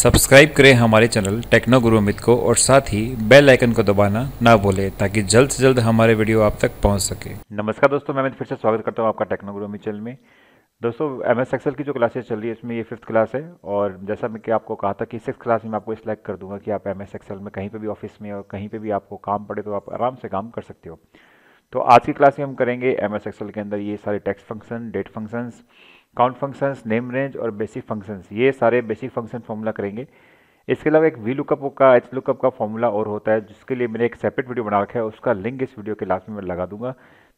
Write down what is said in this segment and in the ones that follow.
Subscribe करें हमारे channel techno गुरु अमित को और साथ ही बेल आइकन को दबाना ना भूलें ताकि जल्द से जल्द हमारे वीडियो आप तक पहुंच सके। नमस्कार दोस्तों, मैं अमित फिर से स्वागत करता हूं आपका टेक्नो गुरु अमित चैनल में। दोस्तों, एमएस एक्सेल की जो क्लासेस चल रही है इसमें ये 5th क्लास है और जैसा मैं कि आपको कहा था कि 6th क्लास में मैं आपको सिलेक्ट कर दूंगा कि आप एमएस एक्सेल में कहीं पे भी ऑफिस में और कहीं पे भी आपको काम पड़े तो आप आराम से काम कर सकते हो। तो आज की क्लास में हम करेंगे एमएस एक्सेल के अंदर ये सारे text function, date functions, count functions, name range और बेसिक फंक्शंस, ये सारे बेसिक फंक्शन फॉर्मूला करेंगे। इसके अलावा एक वी लुकअप का, एच लुकअप का फॉर्मूला और होता है जिसके लिए मैंने एक सेपरेट वीडियो बना रखा है, उसका लिंक इस वीडियो के लास्ट में मैं लगा दूंगा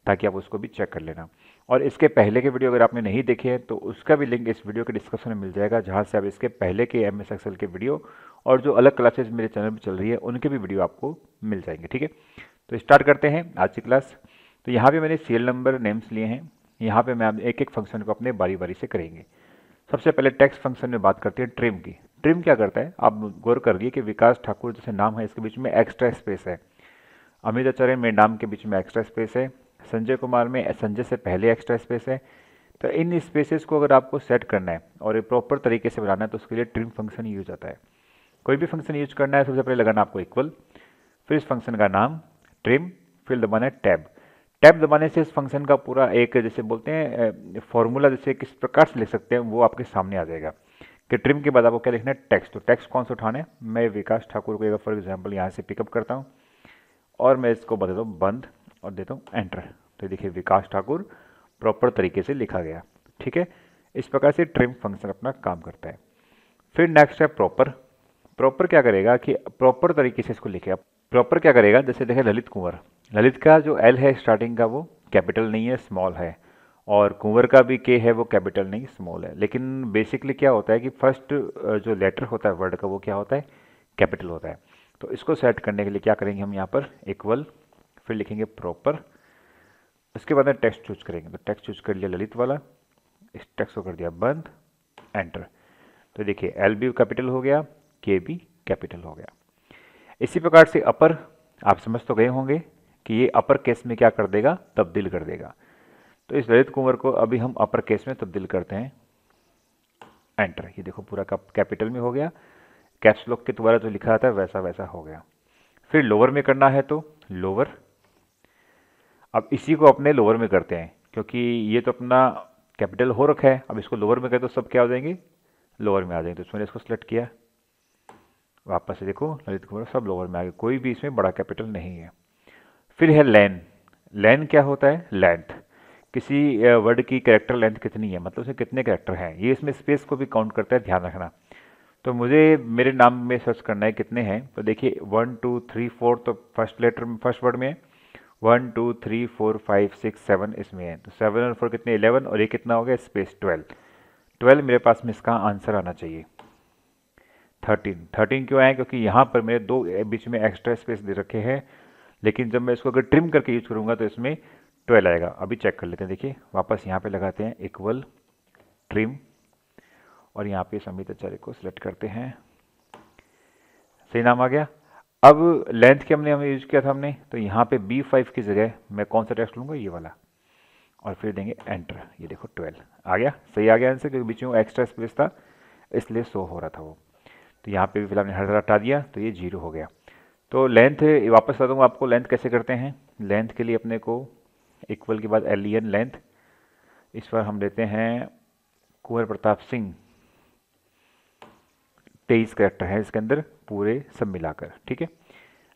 ताकि आप उसको भी चेक कर लेना। और इसके पहले के वीडियो अगर आपने नहीं देखे हैं तो उसका भी लिंक इस वीडियो के डिस्क्रिप्शन में मिल जाएगा, जहाँ से आप इसके पहले के एमएस एक्सेल के वीडियो और जो अलग क्लासेज मेरे चैनल पर चल रही है उनके भी वीडियो आपको मिल जाएंगे। ठीक है, तो स्टार्ट करते हैं आज की क्लास। तो यहाँ पे मैंने सीरियल नंबर नेम्स लिए हैं। यहाँ पे मैं एक एक फंक्शन को अपने बारी बारी से करेंगे। सबसे पहले टेक्स्ट फंक्शन में बात करते हैं ट्रिम की। ट्रिम क्या करता है, आप गौर करिए कि विकास ठाकुर जैसे नाम है इसके बीच में एक्स्ट्रा स्पेस है, अमित आचार्य में नाम के बीच में एक्स्ट्रा स्पेस है, संजय कुमार में संजय से पहले एक्स्ट्रा स्पेस है। तो इन स्पेसेस को अगर आपको सेट करना है और एक प्रॉपर तरीके से बनाना है तो उसके लिए ट्रिम फंक्शन यूज आता है। कोई भी फंक्शन यूज करना है सबसे पहले लगाना आपको इक्वल, फिर इस फंक्शन का नाम ट्रिम, फिर दबाना है टैब। टैब दबाने से इस फंक्शन का पूरा एक जैसे बोलते हैं फॉर्मूला जैसे किस प्रकार से लिख सकते हैं वो आपके सामने आ जाएगा कि ट्रिम के बाद आपको क्या लिखना है, टेक्स्ट। तो टेक्स्ट कौन सा उठाना है, मैं विकास ठाकुर को फॉर एग्जाम्पल यहाँ से पिकअप करता हूँ और मैं इसको बता देता हूँ बंद और देता हूँ एंटर। तो देखिए विकास ठाकुर प्रॉपर तरीके से लिखा गया। ठीक है, इस प्रकार से ट्रिम फंक्शन अपना काम करता है। फिर नेक्स्ट है प्रॉपर। प्रॉपर क्या करेगा कि प्रॉपर तरीके से इसको लिखेगा। प्रॉपर क्या करेगा, जैसे देखें ललित कुंवर, ललित का जो एल है स्टार्टिंग का वो कैपिटल नहीं है, स्मॉल है, और कुंवर का भी के है वो कैपिटल नहीं स्मॉल है। लेकिन बेसिकली क्या होता है कि फर्स्ट जो लेटर होता है वर्ड का वो क्या होता है, कैपिटल होता है। तो इसको सेट करने के लिए क्या करेंगे हम यहाँ पर इक्वल, फिर लिखेंगे प्रॉपर, उसके बाद में टेक्स्ट चूज करेंगे। तो टेक्स्ट चूज कर लिया ललित वाला, इस टेक्स्ट को कर दिया बंद, एंटर। तो देखिए एल भी कैपिटल हो गया, के भी कैपिटल हो गया। इसी प्रकार से अपर, आप समझ तो गए होंगे कि ये अपर केस में क्या कर देगा, तब्दील कर देगा। तो इस ललित कुंवर को अभी हम अपर केस में तब्दील करते हैं, एंटर। ये देखो पूरा कैपिटल में हो गया, कैप्स लॉक के द्वारा जो लिखा था वैसा वैसा हो गया। फिर लोअर में करना है तो लोअर, अब इसी को अपने लोअर में करते हैं क्योंकि ये तो अपना कैपिटल हो रखा है। अब इसको लोअर में करें तो सब क्या हो जाएंगे, लोअर में आ जाएंगे। तो मैंने इसको सेलेक्ट किया, वापस से देखो ललित कुमार सब लोअर में आ गए, कोई भी इसमें बड़ा कैपिटल नहीं है। फिर है लेन। लेन क्या होता है, लेंथ, किसी वर्ड की कैरेक्टर लेंथ कितनी है, मतलब उसमें कितने कैरेक्टर हैं, ये इसमें स्पेस को भी काउंट करता है, ध्यान रखना। तो मुझे मेरे नाम में सर्च करना है कितने हैं। तो देखिए 1 2 3 4 तो फर्स्ट लेटर में फर्स्ट वर्ड में है, 1 2 3 4 5 6 7 इसमें है। तो 7 और 4 कितने, 11, और ये कितना हो गया स्पेस 12। 12 मेरे पास में इसका आंसर आना चाहिए। 13 क्यों आया, क्योंकि यहाँ पर मेरे दो बीच में एक्स्ट्रा स्पेस दे रखे हैं, लेकिन जब मैं इसको अगर ट्रिम करके यूज करूँगा तो इसमें 12 आएगा। अभी चेक कर लेते हैं, देखिए वापस यहाँ पे लगाते हैं इक्वल ट्रिम और यहाँ पे अमित आचार्य को सिलेक्ट करते हैं, सही नाम आ गया। अब लेंथ के हमने यूज किया था हमने, तो यहाँ पे B5 की जगह मैं कौन सा टेक्स्ट लूँगा, ये वाला, और फिर देंगे एंटर। ये देखो 12 आ गया, सही आ गया आंसर, क्योंकि बीच में एक्स्ट्रा स्पेस था इसलिए शो हो रहा था वो। तो यहाँ पे भी फिलहाल हमने हटा दिया तो ये 0 हो गया। तो लेंथ वापस बता दूँगा आपको, लेंथ कैसे करते हैं। लेंथ के लिए अपने को इक्वल के बाद LEN लेंथ, इस पर हम लेते हैं कुंवर प्रताप सिंह, 23 कैरेक्टर है इसके अंदर पूरे सब मिलाकर। ठीक है,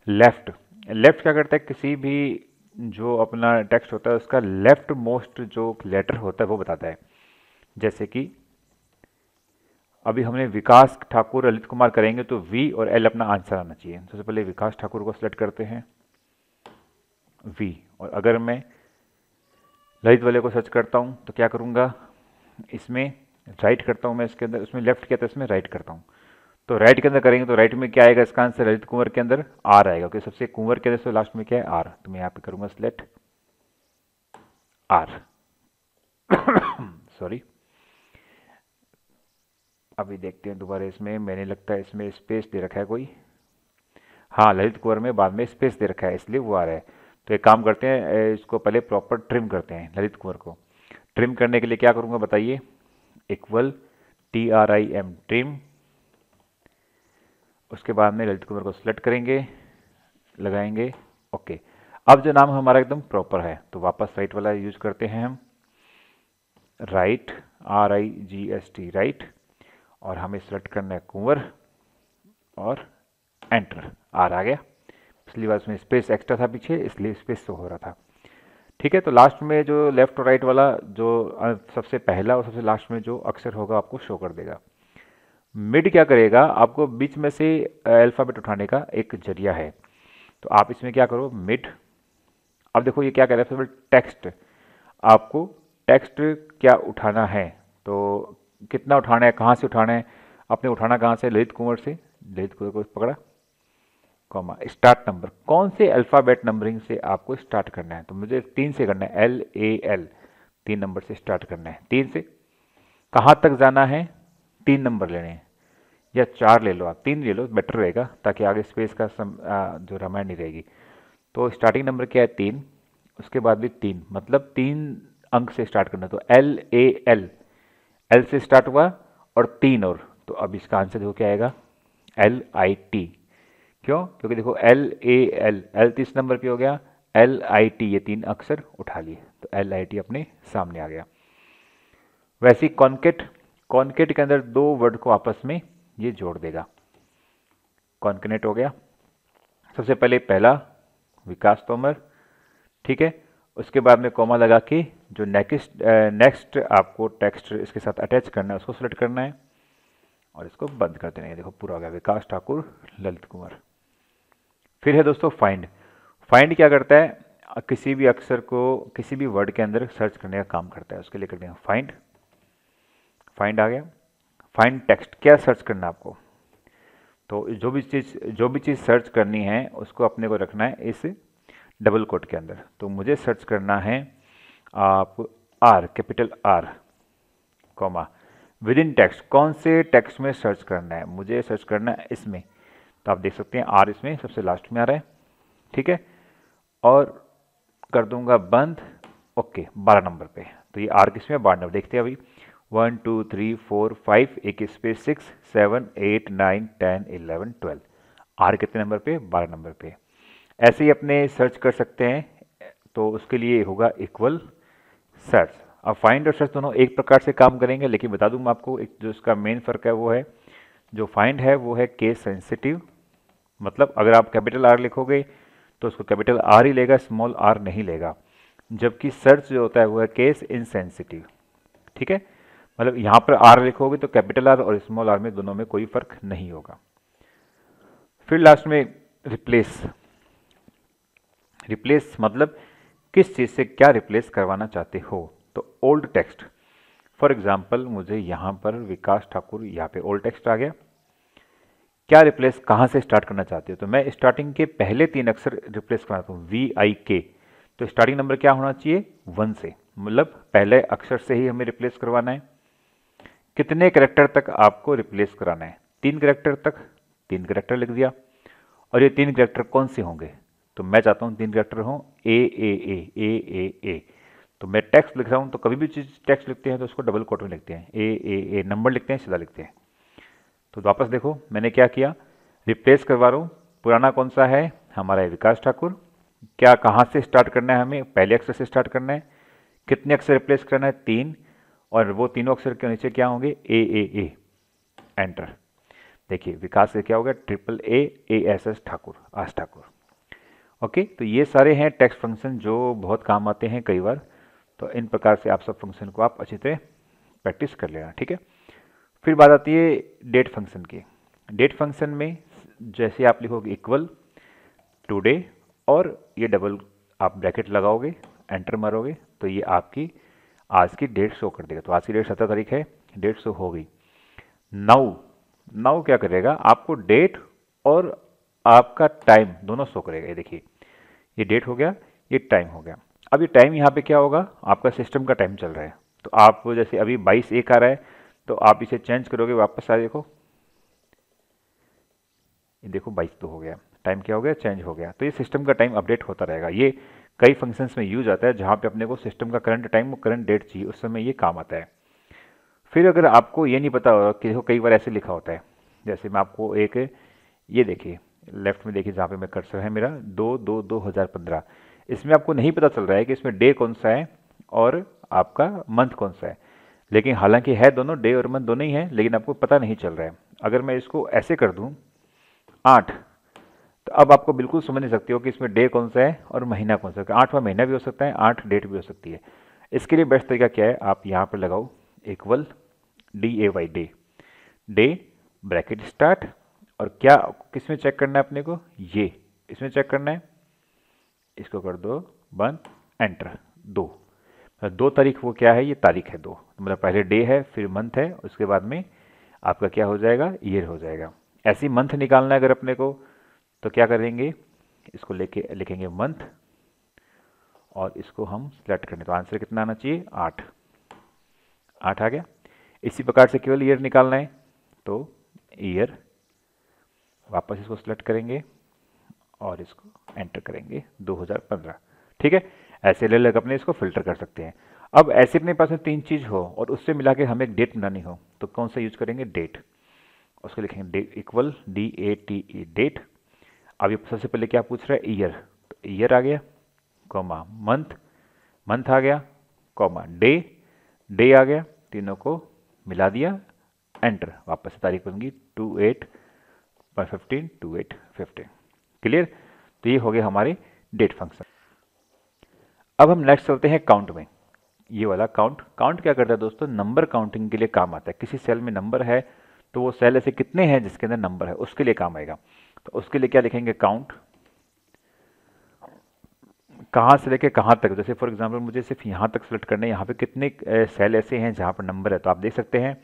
लेफ्ट, लेफ्ट क्या करता है, किसी भी जो अपना टेक्स्ट होता है उसका लेफ्ट मोस्ट जो लेटर होता है वो बताता है। जैसे कि अभी हमने विकास ठाकुर ललित कुमार करेंगे तो V और L अपना आंसर आना चाहिए। सबसे पहले विकास ठाकुर को सिलेक्ट करते हैं V, और अगर मैं ललित वाले को सर्च करता हूँ तो क्या करूँगा, इसमें राइट करता हूँ मैं, इसके अंदर उसमें लेफ्ट किया था इसमें राइट करता हूँ। तो राइट के अंदर करेंगे तो राइट में क्या आएगा, इसका आंसर ललित कुंवर के अंदर R आएगा, क्योंकि सबसे कुंवर के अंदर से लास्ट में क्या है R। तो मैं यहाँ पे करूँगा सिलेक्ट R सॉरी। अभी देखते हैं दोबारा, इसमें मैंने लगता है इसमें स्पेस दे रखा है कोई, हाँ ललित कुंवर में बाद में स्पेस दे रखा है इसलिए वो आ रहा है। तो एक काम करते हैं, इसको पहले प्रॉपर ट्रिम करते हैं ललित कुंवर को। ट्रिम करने के लिए क्या करूँगा बताइए, इक्वल TRIM ट्रिम, उसके बाद में ललित कुमार को सिलेक्ट करेंगे, लगाएंगे ओके। अब जो नाम हमारा एकदम प्रॉपर है तो वापस राइट वाला यूज करते हैं हम, राइट RIGST राइट, और हमें सिलेक्ट करना है कुंवर और एंटर, आर आ गया। पिछली बार उसमें स्पेस एक्स्ट्रा था पीछे इसलिए स्पेस शो हो रहा था। ठीक है, तो लास्ट में जो लेफ्ट और राइट वाला जो सबसे पहला और सबसे लास्ट में जो अक्षर होगा आपको शो कर देगा। मिड क्या करेगा, आपको बीच में से अल्फ़ाबेट उठाने का एक जरिया है। तो आप इसमें क्या करो, मिड। अब देखो ये क्या कह रहा है, टेक्स्ट, आपको टेक्स्ट क्या उठाना है, तो कितना उठाना है, कहाँ से उठाना है, आपने उठाना कहाँ से, ललित कुंवर से, ललित कुंवर को पकड़ा, कॉमा स्टार्ट नंबर, कौन से अल्फ़ाबेट नंबरिंग से आपको स्टार्ट करना है, तो मुझे 3 से करना है, LAL 3 नंबर से स्टार्ट करना है, 3 से। कहाँ तक जाना है, 3 नंबर लेने हैं, या 4 ले लो, आप 3 ले लो बेटर रहेगा ताकि आगे स्पेस का जो रामायण नहीं रहेगी। तो स्टार्टिंग नंबर क्या है, 3, उसके बाद भी 3, मतलब 3 अंक से स्टार्ट करना। तो LAL, L से स्टार्ट हुआ और 3 और, तो अब इसका आंसर देखो क्या आएगा, LIT। क्यों, क्योंकि देखो LAL, L 30 नंबर पे हो गया, LIT ये 3 अक्षर उठा लिए, तो LIT अपने सामने आ गया। वैसे ही कॉन्केट, कॉन्केट के अंदर 2 वर्ड को आपस में ये जोड़ देगा, कॉन्कनेट हो गया। सबसे पहले पहला विकास तोमर, ठीक है, उसके बाद में कॉमा लगा के जो नेक्स्ट आपको टेक्स्ट इसके साथ अटैच करना है उसको सेलेक्ट करना है और इसको बंद कर देना है। देखो पूरा हो गया, विकास ठाकुर ललित कुमार। फिर है दोस्तों फाइंड। फाइंड क्या करता है, किसी भी अक्षर को किसी भी वर्ड के अंदर सर्च करने का काम करता है, उसके लिए करते हैं फाइंड। फाइंड आ गया। फाइंड टेक्स्ट, क्या सर्च करना है आपको, तो जो भी चीज़ सर्च करनी है उसको अपने को रखना है इस डबल कोट के अंदर। तो मुझे सर्च करना है आप R, capital R, comma within text, कौन से टेक्स्ट में सर्च करना है, मुझे सर्च करना है इसमें। तो आप देख सकते हैं R इसमें सबसे लास्ट में आ रहा है, ठीक है, और कर दूंगा बंद, ओके 12 नंबर पे। तो ये R किसमें, 12 नंबर, देखते हैं अभी 1 2 3 4 5 एक स्पेस 6 7 8 9 10 11 12, R कितने नंबर पे, 12 नंबर पे। ऐसे ही अपने सर्च कर सकते हैं, तो उसके लिए होगा इक्वल सर्च। अब फाइंड और सर्च दोनों एक प्रकार से काम करेंगे, लेकिन बता दूं मैं आपको एक जो इसका मेन फर्क है वो है, जो फाइंड है वो है केस सेंसिटिव, मतलब अगर आप कैपिटल R लिखोगे तो उसको कैपिटल R ही लेगा, स्मॉल r नहीं लेगा, जबकि सर्च जो होता है वो है केस इनसेंसिटिव, ठीक है, मतलब यहाँ पर R लिखोगे तो कैपिटल R और स्मॉल r में दोनों में कोई फर्क नहीं होगा। फिर लास्ट में रिप्लेस। रिप्लेस मतलब किस चीज़ से क्या रिप्लेस करवाना चाहते हो, तो ओल्ड टेक्स्ट, फॉर एग्जाम्पल मुझे यहाँ पर विकास ठाकुर, यहाँ पे ओल्ड टेक्स्ट आ गया, क्या रिप्लेस कहाँ से स्टार्ट करना चाहते हो, तो मैं स्टार्टिंग के पहले 3 अक्षर रिप्लेस कराता हूँ, VIK, तो स्टार्टिंग नंबर क्या होना चाहिए, 1 से, मतलब पहले अक्षर से ही हमें रिप्लेस करवाना है। कितने करेक्टर तक आपको रिप्लेस कराना है, 3 करेक्टर तक, 3 करेक्टर लिख दिया। और ये 3 करेक्टर कौन से होंगे, तो मैं चाहता हूँ 3 करेक्टर हों AAA, तो मैं टेक्स्ट लिख रहा हूँ, तो कभी भी चीज़ टेक्स्ट लिखते हैं तो उसको डबल कोट में लिखते हैं, AAA, नंबर लिखते हैं सीधा लिखते हैं। तो वापस देखो मैंने क्या किया, रिप्लेस करवा रहा हूँ, पुराना कौन सा है हमारा है विकास ठाकुर, क्या कहाँ से स्टार्ट करना है, हमें पहले अक्षर से स्टार्ट करना है, कितने अक्षर रिप्लेस करना है, 3, और वो तीनों अक्षर के नीचे क्या होंगे, AAA, एंटर। देखिए विकास से क्या हो गया, AAASS ठाकुर, आस ठाकुर। ओके, तो ये सारे हैं टेक्स्ट फंक्शन जो बहुत काम आते हैं कई बार, तो इन प्रकार से आप सब फंक्शन को आप अच्छी तरह प्रैक्टिस कर लेना, ठीक है। फिर बात आती है डेट फंक्शन की। डेट फंक्शन में जैसे आप लिखोगे इक्वल टुडे और ये डबल आप ब्रैकेट लगाओगे, एंटर मारोगे, तो ये आपकी आज की डेट शो कर देगा। तो आज की डेट 17 तारीख है, डेट शो हो गई। नाउ, नाउ क्या करेगा, आपको डेट और आपका टाइम दोनों शो करेगा। ये देखिए ये डेट हो गया, ये टाइम हो गया। अब ये टाइम यहाँ पे क्या होगा, आपका सिस्टम का टाइम चल रहा है, तो आप जैसे अभी 22:01 आ रहा है, तो आप इसे चेंज करोगे, वापस आ देखो, ये देखो 22:02 हो गया, टाइम क्या हो गया, चेंज हो गया। तो ये सिस्टम का टाइम अपडेट होता रहेगा। ये कई फंक्शंस में यूज आता है जहाँ पे अपने को सिस्टम का करंट टाइम और करंट डेट चाहिए, उस समय ये काम आता है। फिर अगर आपको ये नहीं पता होगा कि देखो कई बार ऐसे लिखा होता है, जैसे मैं आपको एक ये देखिए लेफ्ट में देखिए जहाँ पे मैं कर्सर है मेरा 2/2/2015, इसमें आपको नहीं पता चल रहा है कि इसमें डे कौन सा है और आपका मंथ कौन सा है, लेकिन हालांकि है दोनों, डे और मंथ दोनों ही है, लेकिन आपको पता नहीं चल रहा है। अगर मैं इसको ऐसे कर दूं 8, तो अब आपको बिल्कुल समझ नहीं सकते हो कि इसमें डे कौन सा है और महीना कौन सा है। 8वां महीना भी हो सकता है, 8 डेट भी हो सकती है। इसके लिए बेस्ट तरीका क्या है, आप यहाँ पर लगाओ equal DAY day, day bracket start, और क्या किस में चेक करना है अपने को, ये इसमें चेक करना है, इसको कर दो बंद, एंटर। 2 तारीख, वो क्या है, ये तारीख है 2, मतलब पहले डे है फिर मंथ है, उसके बाद में आपका क्या हो जाएगा, ईयर हो जाएगा। ऐसे ही मंथ निकालना है अगर अपने को, तो क्या करेंगे, इसको लेके लिखेंगे मंथ और इसको हम सिलेक्ट करें, तो आंसर कितना आना चाहिए, 8 आ गया। इसी प्रकार से केवल ईयर निकालना है, तो ईयर, वापस इसको सिलेक्ट करेंगे और इसको एंटर करेंगे 2015। ठीक है, ऐसे अलग अलग अपने इसको फिल्टर कर सकते हैं। अब ऐसे अपने पास में 3 चीज़ हो और उससे मिला के हमें एक डेट बनानी हो, तो कौन सा यूज करेंगे, डेट। उसको लिखेंगे डेट इक्वल DATE डेट। अब ये सबसे पहले क्या पूछ रहा है, ईयर, तो ईयर आ गया, कॉमा मंथ, मंथ आ गया, कॉमा डे, डे आ गया, तीनों को मिला दिया, एंटर, वापस से तारीख बन गई 28/15 28/15। क्लियर, तो ये हो गए हमारे डेट फंक्शन। अब हम नेक्स्ट चलते हैं काउंट में। ये वाला काउंट, काउंट क्या करता है दोस्तों, नंबर काउंटिंग के लिए काम आता है। किसी सेल में नंबर है तो वो सेल ऐसे कितने हैं जिसके अंदर नंबर है, उसके लिए काम आएगा। तो उसके लिए क्या लिखेंगे, काउंट, कहाँ से लेके कहाँ तक। जैसे फॉर एग्जांपल मुझे सिर्फ यहाँ तक सेलेक्ट करना है, यहाँ पे कितने सेल ऐसे हैं जहाँ पर नंबर है, तो आप देख सकते हैं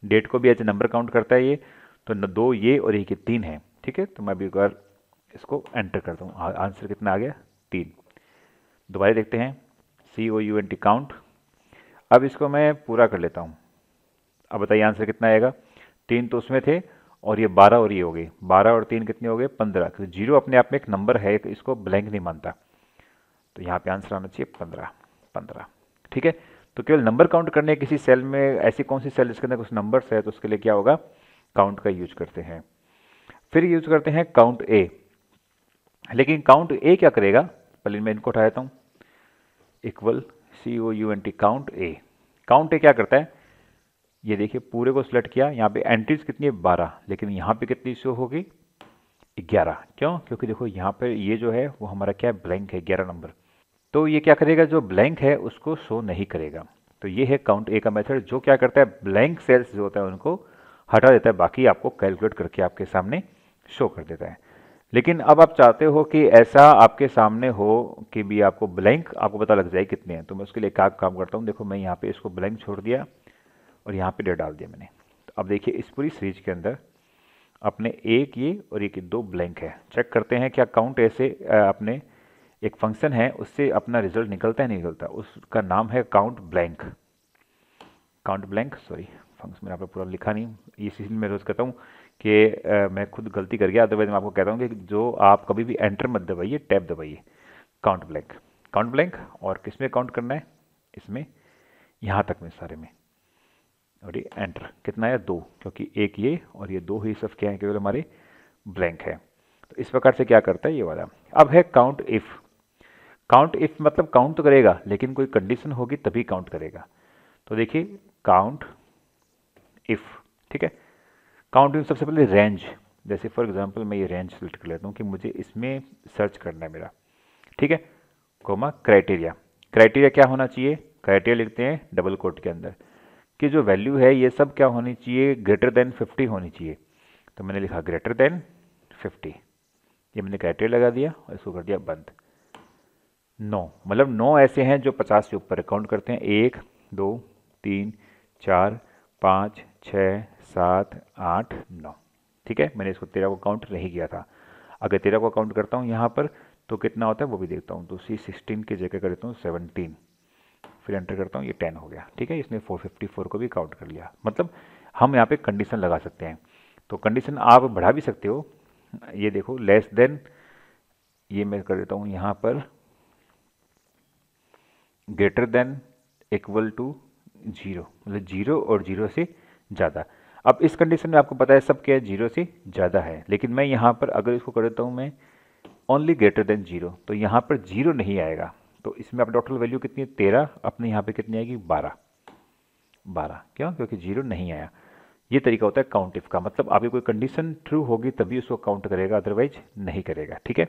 डेट को भी ऐसे नंबर काउंट करता है ये, तो 2 ये और एक ये 3 है। ठीक है, तो मैं अभी एक बार इसको एंटर करता हूँ, आंसर कितना आ गया, 3। दोबारा देखते हैं, COUNT काउंट। अब इसको मैं पूरा कर लेता हूँ, अब बताइए आंसर कितना आएगा, 3 तो उसमें थे और ये 12 और ये हो गए, 12 और 3 कितने हो गए, 15। तो 0 अपने आप में एक नंबर है, इसको ब्लैंक नहीं मानता, तो यहाँ पे आंसर आना चाहिए 15। ठीक है, तो केवल नंबर काउंट करने किसी सेल में, ऐसी कौन सी सेल जिसके अंदर कुछ नंबर्स है, तो उसके लिए क्या होगा, काउंट का यूज करते हैं। फिर यूज करते हैं काउंट ए। लेकिन काउंट ए क्या करेगा, पहले मैं इनको उठा देता हूँ, इक्वल COUNT काउंट ए। काउंट ए क्या करता है, ये देखिए पूरे को सिलेक्ट किया, यहाँ पे एंट्रीज कितनी है 12, लेकिन यहाँ पे कितनी शो होगी 11। क्यों, क्योंकि देखो यहाँ पे ये जो है वो हमारा क्या है, ब्लैंक है, 11 नंबर। तो ये क्या करेगा, जो ब्लैंक है उसको शो नहीं करेगा। तो ये है काउंट ए का मेथड, जो क्या करता है, ब्लैंक सेल्स जो होता है उनको हटा देता है, बाकी आपको कैलकुलेट करके आपके सामने शो कर देता है। लेकिन अब आप चाहते हो कि ऐसा आपके सामने हो कि भी आपको ब्लैंक आपको पता लग जाए कितने हैं, तो मैं उसके लिए क्या काम करता हूँ, देखो मैं यहाँ पे इसको ब्लैंक छोड़ दिया और यहाँ पे डेट डाल दिया मैंने। तो अब देखिए इस पूरी सीरीज के अंदर अपने एक ये और एक 2 ब्लैंक है। चेक करते हैं क्या काउंट ऐसे अपने एक फंक्शन है उससे अपना रिजल्ट निकलता है, नहीं निकलता। उसका नाम है count blank, count blank, sorry function मैंने आप पूरा लिखा नहीं, ये सीरीज मैं रोज़ कहता हूँ कि मैं खुद गलती कर गया, अदरवाइज मैं आपको कहता हूँ कि जो आप कभी भी एंटर मत दबाइए, टैब दबाइए, काउंट ब्लैंक, काउंट ब्लैंक। और किस में काउंट करना है, इसमें, यहाँ तक में सारे में, और ये एंटर, कितना है 2, क्योंकि एक ये और ये 2 ही सब क्या है, केवल हमारे ब्लैंक है। तो इस प्रकार से क्या करता है ये वाला। अब है काउंट इफ। काउंट इफ मतलब काउंट तो करेगा लेकिन कोई कंडीशन होगी तभी काउंट करेगा। तो देखिए काउंट इफ, ठीक है, काउंट इफ सबसे पहले रेंज, जैसे फॉर एग्जांपल मैं ये रेंज सेलेक्ट कर लेता हूँ कि मुझे इसमें सर्च करना है मेरा, ठीक है, कोमा क्राइटेरिया। क्राइटेरिया क्या होना चाहिए, क्राइटेरिया लिखते हैं डबल कोट के अंदर कि जो वैल्यू है ये सब क्या होनी चाहिए, ग्रेटर देन 50 होनी चाहिए। तो मैंने लिखा ग्रेटर देन 50, ये मैंने क्राइटेरिया लगा दिया और इसको कर दिया बंद। 9 मतलब 9 ऐसे हैं जो 50 से ऊपर काउंट करते हैं, 1 2 3 4 5 6 7 8 9, ठीक है। मैंने इसको 13 को काउंट नहीं किया था, अगर 13 को काउंट करता हूँ यहाँ पर तो कितना होता है वो भी देखता हूँ। तो C16 की जगह कर देता हूँ 17, फिर एंटर करता हूँ, ये 10 हो गया, ठीक है। इसने 454 को भी काउंट कर लिया। मतलब हम यहाँ पे कंडीशन लगा सकते हैं, तो कंडीशन आप बढ़ा भी सकते हो। ये देखो लेस देन, ये मैं कर देता हूँ यहाँ पर ग्रेटर देन इक्वल टू 0, मतलब 0 और 0 से ज़्यादा। अब इस कंडीशन में आपको पता है सब क्या है, 0 से ज़्यादा है, लेकिन मैं यहाँ पर अगर इसको कर देता हूँ मैं ओनली ग्रेटर देन 0, तो यहाँ पर 0 नहीं आएगा। तो इसमें आप टोटल वैल्यू कितनी है 13, अपने यहाँ पे कितनी आएगी 12। 12 क्यों? क्योंकि 0 नहीं आया। ये तरीका होता है काउंट इफ का, मतलब आपकी कोई कंडीशन ट्रू होगी तभी उसको काउंट करेगा, अदरवाइज नहीं करेगा। ठीक है,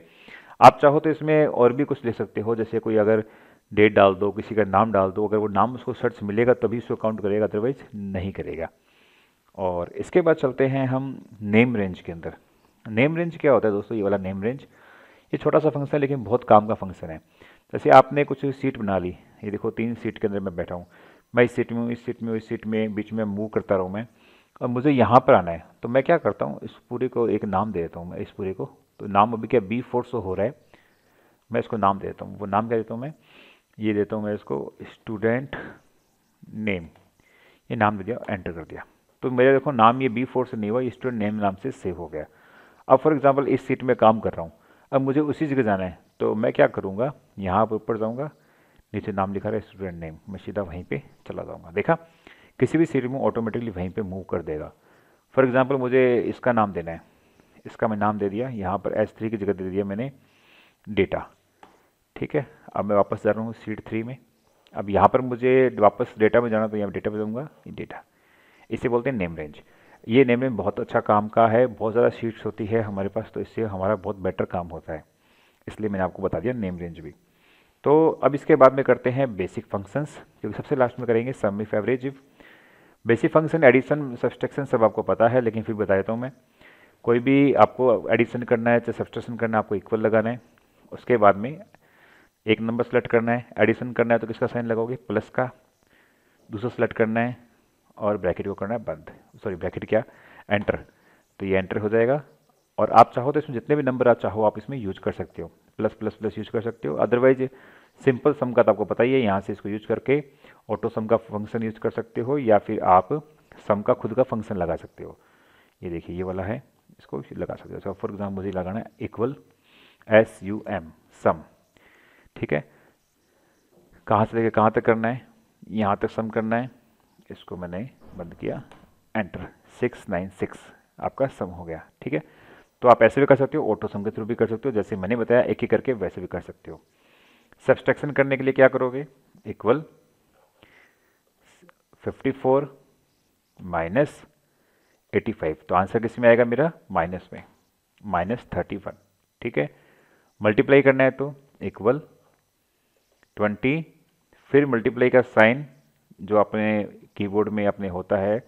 आप चाहो तो इसमें और भी कुछ ले सकते हो, जैसे कोई अगर डेट डाल दो, किसी का नाम डाल दो, अगर वो नाम उसको सर्च मिलेगा तभी उसको काउंट करेगा, अदरवाइज नहीं करेगा। और इसके बाद चलते हैं हम नेम रेंज के अंदर। नेम रेंज क्या होता है दोस्तों? ये वाला नेम रेंज, ये छोटा सा फंक्शन है लेकिन बहुत काम का फंक्शन है। जैसे आपने कुछ सीट बना ली, ये देखो 3 सीट के अंदर मैं बैठा हूँ, मैं इस सीट में हूँ, इस सीट में हूँ, इस सीट में, बीच में मूव करता रहूँ मैं, और मुझे यहाँ पर आना है, तो मैं क्या करता हूँ, इस पूरे को एक नाम दे देता हूँ मैं, इस पूरे को। तो नाम अभी क्या B4 शो हो रहा है, मैं इसको नाम दे देता हूँ। वो नाम क्या देता हूँ मैं? ये देता हूँ मैं इसको स्टूडेंट नेम, ये नाम दे दिया, एंटर कर दिया। तो मेरा देखो नाम ये B4 से नहीं हुआ, ये स्टूडेंट नेम नाम से सेव हो गया। अब फॉर एग्जांपल इस सीट में काम कर रहा हूँ, अब मुझे उसी जगह जाना है, तो मैं क्या करूँगा, यहाँ पर ऊपर जाऊँगा, नीचे नाम लिखा रहा है स्टूडेंट नेम, मैं सीधा वहीं पे चला जाऊँगा। देखा, किसी भी सीट में ऑटोमेटिकली वहीं पे मूव कर देगा। फॉर एग्जांपल मुझे इसका नाम देना है, इसका मैं नाम दे दिया, यहाँ पर S3 की जगह दे दिया मैंने डेटा। ठीक है, अब मैं वापस जा रहा हूँ सीट 3 में। अब यहाँ पर मुझे वापस डेटा में जाना, तो यहाँ डेटा पे जाऊँगा, ये डेटा, इसे बोलते हैं नेम रेंज। ये नेम रेंज बहुत अच्छा काम का है, बहुत ज़्यादा शीट्स होती है हमारे पास, तो इससे हमारा बहुत बेटर काम होता है, इसलिए मैंने आपको बता दिया नेम रेंज भी। तो अब इसके बाद में करते हैं बेसिक फंक्शंस, क्योंकि सबसे लास्ट में करेंगे sum if average if. Basic function addition subtraction सब आपको पता है, लेकिन फिर बता देता हूँ मैं। कोई भी आपको एडिशन करना है चाहे सब्सट्रैक्शन करना है, आपको इक्वल लगाना है, उसके बाद में एक नंबर सेलेक्ट करना है, एडिशन करना है तो किसका साइन लगाओगे, प्लस का, दूसरा सेलेक्ट करना है और ब्रैकेट को करना है बंद, सॉरी ब्रैकेट क्या, एंटर, तो ये एंटर हो जाएगा। और आप चाहो तो इसमें जितने भी नंबर आप चाहो आप इसमें यूज कर सकते हो, प्लस प्लस प्लस यूज कर सकते हो, अदरवाइज सिंपल सम का तो आपको पता ही है, यहाँ से इसको यूज करके ऑटो सम का फंक्शन यूज कर सकते हो, या फिर आप सम का खुद का फंक्शन लगा सकते हो। ये देखिए ये वाला है, इसको लगा सकते हो। फॉर एग्जाम्पल मुझे लगाना है इक्वल SUM सम। ठीक है, कहाँ से लेके कहाँ तक करना है, यहाँ तक सम करना है, इसको मैंने बंद किया, एंटर, 696 आपका सम हो गया। ठीक है, तो आप ऐसे भी कर सकते हो, ऑटो सम के थ्रू भी कर सकते हो, जैसे मैंने बताया एक ही करके वैसे भी कर सकते हो। सब्सट्रैक्शन करने के लिए क्या करोगे, इक्वल 54 माइनस 85, तो आंसर किस में आएगा मेरा, माइनस में, -31। ठीक है, मल्टीप्लाई करना है तो इक्वल 20, फिर मल्टीप्लाई का साइन जो अपने कीबोर्ड में अपने होता है,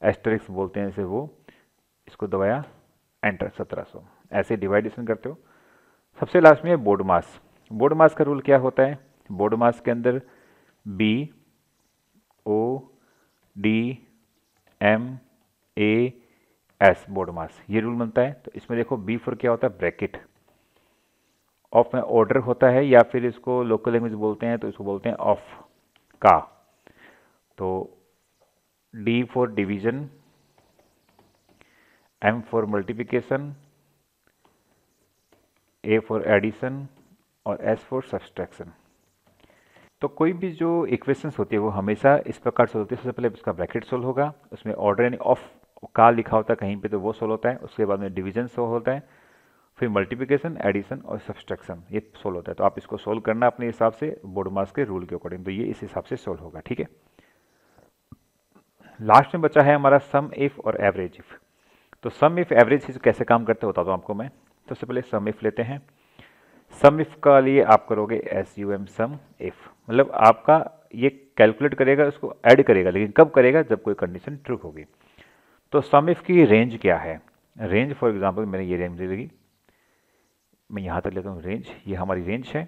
एस्टरिक्स बोलते हैं इसे, वो इसको दबाया, एंटर, 1700। ऐसे डिवाइडेशन करते हो। सबसे लास्ट में है बोर्ड मास। बोर्ड मास का रूल क्या होता है, बोर्ड मास के अंदर BODMAS बोर्ड मास, ये रूल बनता है। तो इसमें देखो B4 क्या होता है, ब्रैकेट, ऑफ में ऑर्डर होता है, या फिर इसको लोकल लैंग्वेज बोलते हैं तो इसको बोलते हैं ऑफ का। तो D for division, M for multiplication, A for addition और S फॉर सब्सट्रैक्शन। तो कोई भी जो इक्वेशंस होती है वो हमेशा इस प्रकार से होती है। सबसे पहले इसका ब्रैकेट सोल्व होगा, उसमें ऑर्डर यानी ऑफ का लिखा होता है कहीं पे तो वो सोल्व होता है, उसके बाद में डिवीजन सोल्व होता है, फिर मल्टीप्लिकेशन, एडिशन और सब्सट्रैक्शन ये सोल्व होता है। तो आप इसको सोल्व करना अपने हिसाब से बोर्ड मास के रूल के अकॉर्डिंग, तो ये इस हिसाब से सोल्व होगा। ठीक है, लास्ट में बचा है हमारा सम इफ और एवरेज इफ। तो सम इफ एवरेज कैसे काम करते होता हूँ आपको मैं। सबसे पहले सम इफ लेते हैं। सम इफ का लिए आप करोगे SUM सम इफ, मतलब आपका ये कैलकुलेट करेगा, उसको ऐड करेगा, लेकिन कब करेगा, जब कोई कंडीशन ट्रू होगी। तो सम इफ की रेंज क्या है, रेंज फॉर एग्जांपल मैंने ये रेंज दे दी, मैं यहाँ तक लेता हूँ रेंज, ये हमारी रेंज है।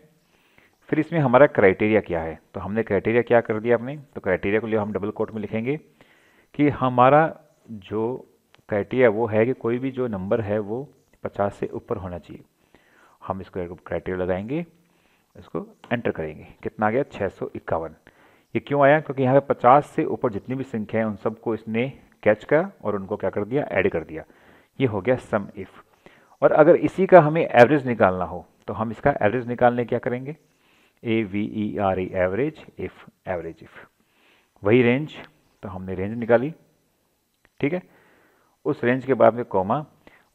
फिर इसमें हमारा क्राइटेरिया क्या है, तो हमने क्राइटेरिया क्या कर दिया अपने, तो क्राइटेरिया को लिए हम डबल कोट में लिखेंगे कि हमारा जो क्राइटेरिया वो है कि कोई भी जो नंबर है वो 50 से ऊपर होना चाहिए। हम इसको क्राइटेरिया लगाएंगे, इसको एंटर करेंगे, कितना आ गया 651। ये क्यों आया, क्योंकि यहाँ पे 50 से ऊपर जितनी भी संख्या है उन सबको इसने कैच किया और उनको क्या कर दिया, ऐड कर दिया। ये हो गया सम इफ। और अगर इसी का हमें एवरेज निकालना हो तो हम इसका एवरेज निकालने क्या करेंगे, AVERE average if, average if, वही रेंज, तो हमने रेंज निकाली। ठीक है, उस रेंज के बाद में कॉमा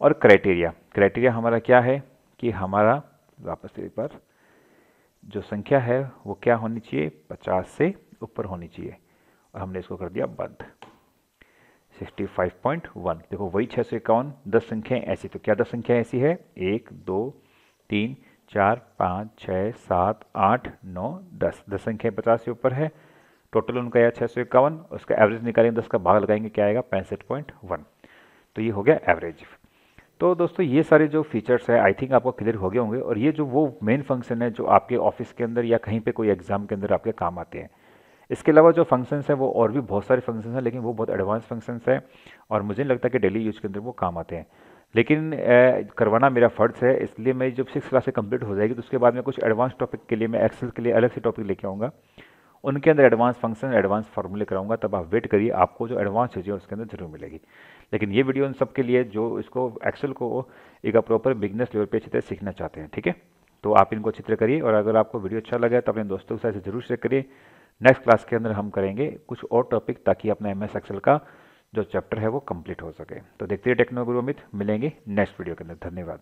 और क्राइटेरिया। क्राइटेरिया हमारा क्या है कि हमारा वापस से एक बार जो संख्या है वो क्या होनी चाहिए, 50 से ऊपर होनी चाहिए, और हमने इसको कर दिया बंद। 65.1 देखो वही 651, 10 संख्याएं ऐसी, तो क्या 10 संख्याएं ऐसी है, 1 2 3 4 5 6 7 8 9 10, 10 संख्याएं 50 से ऊपर है, टोटल उनका यह 651, उसका एवरेज निकालेंगे, 10 का भाग लगाएंगे, क्या आएगा 65.1। तो ये हो गया एवरेज। तो दोस्तों ये सारे जो फीचर्स है आई थिंक आपको क्लियर हो गए होंगे, और ये जो वो मेन फंक्शन है जो आपके ऑफिस के अंदर या कहीं पे कोई एग्जाम के अंदर आपके काम आते हैं। इसके अलावा जो फंक्शंस हैं वो और भी बहुत सारे फंक्शंस हैं, लेकिन वो बहुत एडवांस फंक्शंस हैं और मुझे नहीं लगता कि डेली यूज के अंदर वो काम आते हैं, लेकिन करवाना मेरा फ़र्ज़ है। इसलिए मैं जब 6 क्लास से कंप्लीट हो जाएगी तो उसके बाद में कुछ एडवांस टॉपिक के लिए मैं एक्सेल के लिए अलग से टॉपिक लेके आऊँगा, उनके अंदर एडवांस फंक्शन एडवांस फार्मूले कराऊंगा, तब आप वेट करिए, आपको जो एडवांस चीज़ें उसके अंदर जरूर मिलेगी। लेकिन ये वीडियो उन सब के लिए जो इसको एक्सेल को एक प्रॉपर बिगनर्स लेवल पे अच्छी तरह सीखना चाहते हैं, ठीक है। तो आप इनको अच्छी तरह करिए, और अगर आपको वीडियो अच्छा लगा तो अपने दोस्तों के साथ जरूर शेयर करिए। नेक्स्ट क्लास के अंदर हम करेंगे कुछ और टॉपिक, ताकि अपना MS एक्सेल का जो चैप्टर है वो कंप्लीट हो सके। तो देखते रहिए टेक्नो गुरु अमित, मिलेंगे नेक्स्ट वीडियो के अंदर। धन्यवाद।